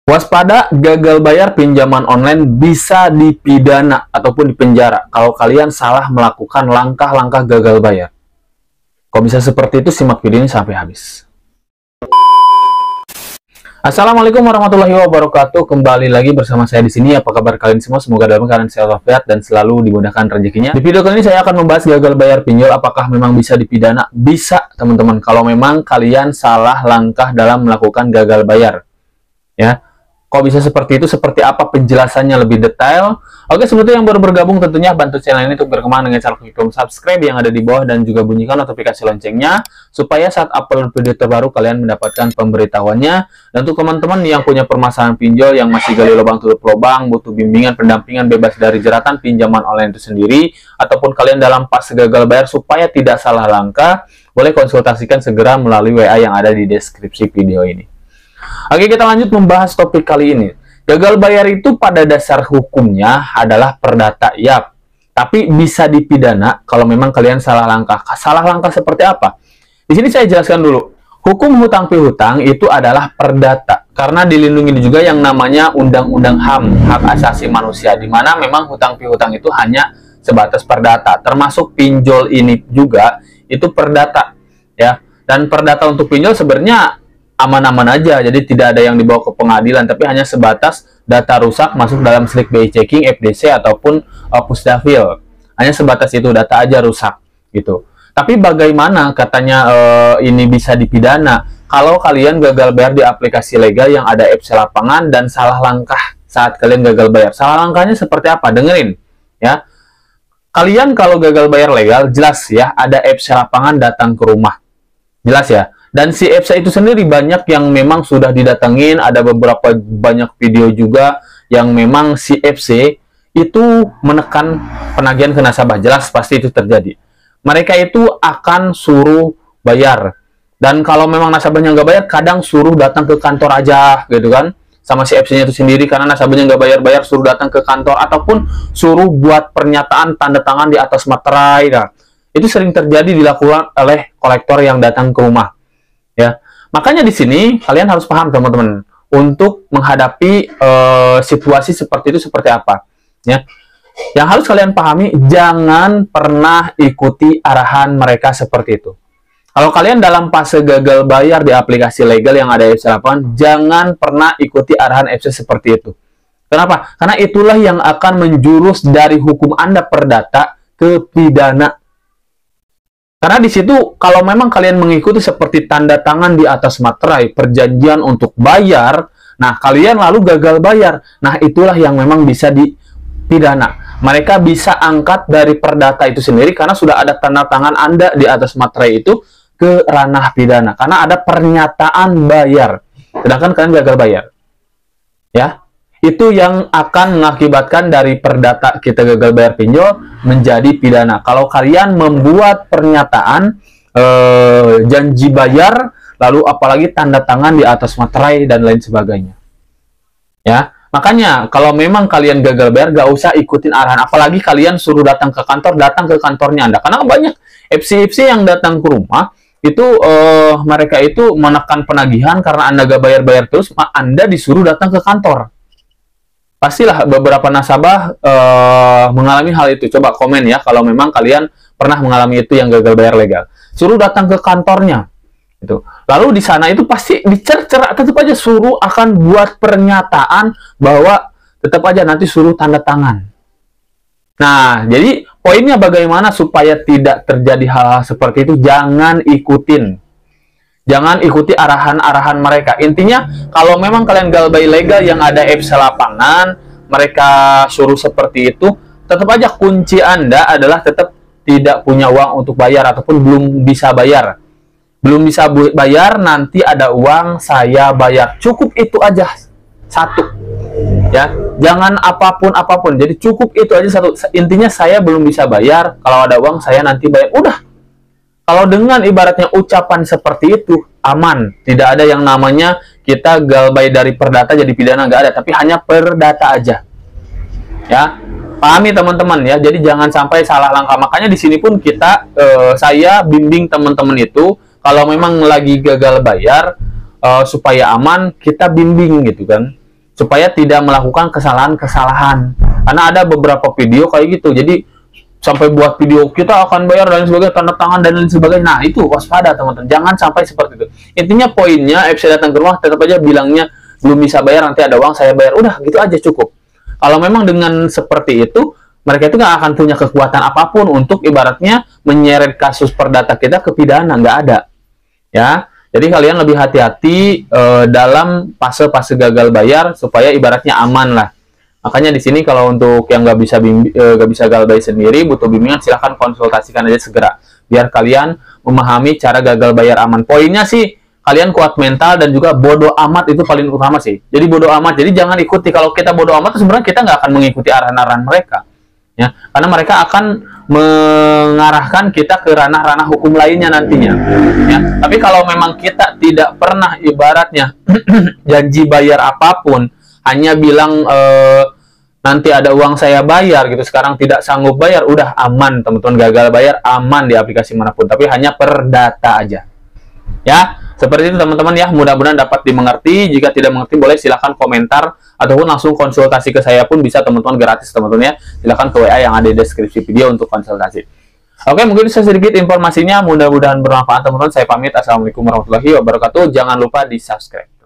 Waspada, gagal bayar pinjaman online bisa dipidana ataupun dipenjara kalau kalian salah melakukan langkah-langkah gagal bayar. Kok bisa seperti itu? Simak video ini sampai habis. Assalamualaikum warahmatullahi wabarakatuh. Kembali lagi bersama saya di sini. Apa kabar kalian semua? Semoga dalam keadaan sehat walafiat dan selalu dimudahkan rezekinya. Di video kali ini saya akan membahas gagal bayar pinjol. Apakah memang bisa dipidana? Bisa, teman-teman. Kalau memang kalian salah langkah dalam melakukan gagal bayar, ya. Kok bisa seperti itu? Seperti apa penjelasannya lebih detail? Oke, sebelum yang baru bergabung tentunya bantu channel ini untuk berkembang dengan cara klik tombol subscribe yang ada di bawah dan juga bunyikan notifikasi loncengnya supaya saat upload video terbaru kalian mendapatkan pemberitahuannya. Dan untuk teman-teman yang punya permasalahan pinjol yang masih gali lubang tutup lubang, butuh bimbingan pendampingan bebas dari jeratan pinjaman online itu sendiri, ataupun kalian dalam fase gagal bayar supaya tidak salah langkah, boleh konsultasikan segera melalui WA yang ada di deskripsi video ini. Oke, kita lanjut membahas topik kali ini. Gagal bayar itu pada dasar hukumnya adalah perdata, ya. Tapi bisa dipidana kalau memang kalian salah langkah. Salah langkah seperti apa? Di sini saya jelaskan dulu. Hukum hutang piutang itu adalah perdata karena dilindungi juga yang namanya Undang-Undang HAM, Hak Asasi Manusia, di mana memang hutang piutang itu hanya sebatas perdata. Termasuk pinjol ini juga itu perdata, ya. Dan perdata untuk pinjol sebenarnya aman-aman aja, jadi tidak ada yang dibawa ke pengadilan, tapi hanya sebatas data rusak masuk dalam slip BI checking, FDC ataupun pusdafil. Hanya sebatas itu, data aja rusak gitu. Tapi bagaimana katanya ini bisa dipidana kalau kalian gagal bayar di aplikasi legal yang ada apps lapangan dan salah langkah saat kalian gagal bayar. Salah langkahnya seperti apa? Dengerin ya. Kalian kalau gagal bayar legal jelas ya, ada apps lapangan datang ke rumah. Jelas ya. Dan si EPSA itu sendiri banyak yang memang sudah didatengin, ada beberapa banyak video juga yang memang si EPSA itu menekan penagihan ke nasabah. Jelas pasti itu terjadi. Mereka itu akan suruh bayar. Dan kalau memang nasabahnya nggak bayar, kadang suruh datang ke kantor aja, gitu kan. Sama si EPSA-nya itu sendiri, karena nasabahnya nggak bayar-bayar, suruh datang ke kantor. Ataupun suruh buat pernyataan tanda tangan di atas materai. Nah, itu sering terjadi dilakukan oleh kolektor yang datang ke rumah. Ya, makanya di sini kalian harus paham teman-teman untuk menghadapi situasi seperti itu seperti apa. Ya, yang harus kalian pahami, jangan pernah ikuti arahan mereka seperti itu. Kalau kalian dalam fase gagal bayar di aplikasi legal yang ada apps lapangan, jangan pernah ikuti arahan apps seperti itu. Kenapa? Karena itulah yang akan menjurus dari hukum Anda perdata ke pidana. Karena di situ kalau memang kalian mengikuti seperti tanda tangan di atas materai, perjanjian untuk bayar, nah kalian lalu gagal bayar, nah itulah yang memang bisa dipidana. Mereka bisa angkat dari perdata itu sendiri karena sudah ada tanda tangan Anda di atas materai itu ke ranah pidana. Karena ada pernyataan bayar, sedangkan kalian gagal bayar. Ya. Itu yang akan mengakibatkan dari perdata kita gagal bayar pinjol menjadi pidana. Kalau kalian membuat pernyataan janji bayar, lalu apalagi tanda tangan di atas materai dan lain sebagainya. Ya, makanya kalau memang kalian gagal bayar, gak usah ikutin arahan. Apalagi kalian suruh datang ke kantor, datang ke kantornya Anda. Karena banyak FC yang datang ke rumah itu mereka itu menekan penagihan karena Anda gak bayar-bayar terus, Anda disuruh datang ke kantor. Pastilah beberapa nasabah mengalami hal itu. Coba komen ya kalau memang kalian pernah mengalami itu yang gagal bayar legal. Suruh datang ke kantornya. Gitu. Lalu di sana itu pasti dicercer, tetap aja suruh akan buat pernyataan bahwa tetap aja nanti suruh tanda tangan. Nah, jadi poinnya bagaimana supaya tidak terjadi hal-hal seperti itu, jangan ikutin. Jangan ikuti arahan-arahan mereka. Intinya, kalau memang kalian gagal bayar legal yang ada apps lapangan, mereka suruh seperti itu, tetap aja kunci Anda adalah tetap tidak punya uang untuk bayar ataupun belum bisa bayar. Belum bisa bayar, nanti ada uang saya bayar. Cukup itu aja. Satu. Ya, jangan apapun. Jadi cukup itu aja satu. Intinya saya belum bisa bayar, kalau ada uang saya nanti bayar. Udah. Kalau dengan ibaratnya ucapan seperti itu, aman. Tidak ada yang namanya kita gagal bayar dari perdata jadi pidana, nggak ada. Tapi hanya perdata aja. Ya, pahami teman-teman ya. Jadi jangan sampai salah langkah. Makanya di sini pun saya bimbing teman-teman itu, kalau memang lagi gagal bayar, supaya aman, kita bimbing gitu kan. supaya tidak melakukan kesalahan-kesalahan. Karena ada beberapa video kayak gitu. Jadi sampai buat video kita akan bayar dan sebagainya, tanda tangan dan lain sebagainya. Nah, itu waspada teman-teman. Jangan sampai seperti itu. Intinya poinnya FC datang ke rumah tetap aja bilangnya belum bisa bayar, nanti ada uang saya bayar. Udah, gitu aja cukup. Kalau memang dengan seperti itu, mereka itu nggak akan punya kekuatan apapun untuk ibaratnya menyeret kasus perdata kita ke pidana, nggak ada. Ya, jadi kalian lebih hati-hati dalam fase-fase gagal bayar supaya ibaratnya aman lah. Makanya di sini kalau untuk yang nggak bisa gagal bayar sendiri, butuh bimbingan, silahkan konsultasikan aja segera. Biar kalian memahami cara gagal bayar aman. Poinnya sih, kalian kuat mental dan juga bodoh amat, itu paling utama sih. Jadi bodoh amat, jadi jangan ikuti. Kalau kita bodoh amat, sebenarnya kita nggak akan mengikuti arahan-arahan mereka. Ya, karena mereka akan mengarahkan kita ke ranah-ranah hukum lainnya nantinya. Ya, tapi kalau memang kita tidak pernah ibaratnya janji bayar apapun, hanya bilang nanti ada uang saya bayar gitu, sekarang tidak sanggup bayar, udah aman teman-teman, gagal bayar aman di aplikasi manapun, tapi hanya per data aja. Ya, seperti itu teman-teman ya, mudah-mudahan dapat dimengerti. Jika tidak mengerti boleh silahkan komentar ataupun langsung konsultasi ke saya pun bisa teman-teman, gratis teman-teman ya. Silahkan ke WA yang ada di deskripsi video untuk konsultasi. Oke, mungkin sedikit informasinya, mudah-mudahan bermanfaat teman-teman. Saya pamit, assalamualaikum warahmatullahi wabarakatuh. Jangan lupa di subscribe.